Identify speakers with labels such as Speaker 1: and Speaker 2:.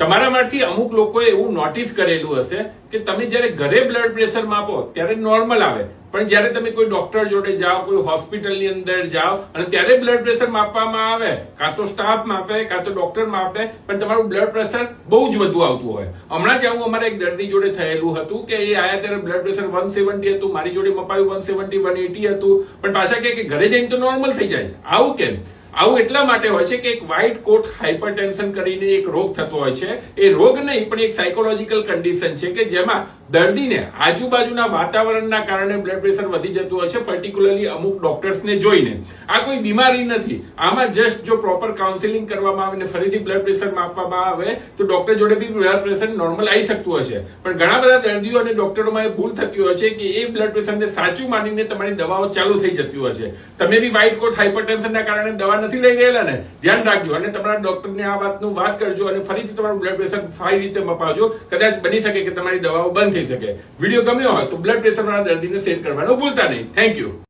Speaker 1: તમારામાંથી અમુક લોકોએ એવું નોટિસ કરેલું હશે કે તમે જ્યારે ઘરે બ્લડ પ્રેશર માપો ત્યારે નોર્મલ આવે, પણ જ્યારે તમે કોઈ ડોક્ટર જોડે જાઓ, કોઈ હોસ્પિટલની અંદર જાઓ અને ત્યારે બ્લડ પ્રેશર માપવામાં આવે, કાં તો સ્ટાફ માપે કાં તો ડોક્ટર માપે, પણ તમારું બ્લડ પ્રેશર બહુ જ વધુ આવતું હોય. હમણાં જ આવું અમારા એક દર્દી જોડે થયેલું હતું કે એ આયા ત્યારે બ્લડ પ્રેશર 170 હતું, મારી જોડે મપાયું 170 180 હતું, પણ પાછા કે ઘરે જઈને તો નોર્મલ થઈ જાય. આવું કેમ? આવું એટલા માટે હોય છે કે એક વ્હાઇટ કોટ હાઇપરટેન્શન કરીને એક રોગ થતો હોય છે. એ રોગ નહીં પણ એક સાયકોલોજીકલ કન્ડિશન છે કે જેમાં દર્દીને આજુબાજુના વાતાવરણના કારણે બ્લડ પ્રેશર વધી જતું હોય છે, પર્ટિક્યુલરલી અમુક ડોક્ટર્સને જોઈને. આ કોઈ બીમારી નથી, આમાં જસ્ટ જો પ્રોપર કાઉન્સેલિંગ કરવામાં આવે ને ફરીથી બ્લડ પ્રેશર માપવામાં આવે તો ડોક્ટર જોડે બી બ્લડ પ્રેશર નોર્મલ આવી શકતું હોય છે. પણ ઘણા બધા દર્દીઓ અને ડોક્ટરોમાં એ ભૂલ થતી હોય છે કે એ બ્લડ પ્રેશરને સાચું માનીને તમારી દવાઓ ચાલુ થઈ જતી હોય છે. તમે બી વ્હાઇટ કોટ હાઇપરટેન્શનના કારણે દવા નથી લઈ ગયેલા ને, ધ્યાન રાખજો અને તમારા ડોક્ટરને આ વાતનું વાત કરજો અને ફરીથી તમારું બ્લડ પ્રેશર સારી રીતે મપાવજો. કદાચ બની શકે કે તમારી દવાઓ બંધ થઈ શકે. વિડીયો ગમ્યો હોય તો બ્લડ પ્રેશર વાળા દર્દીને શેર કરવાનું ભૂલતા નહીં. Thank you.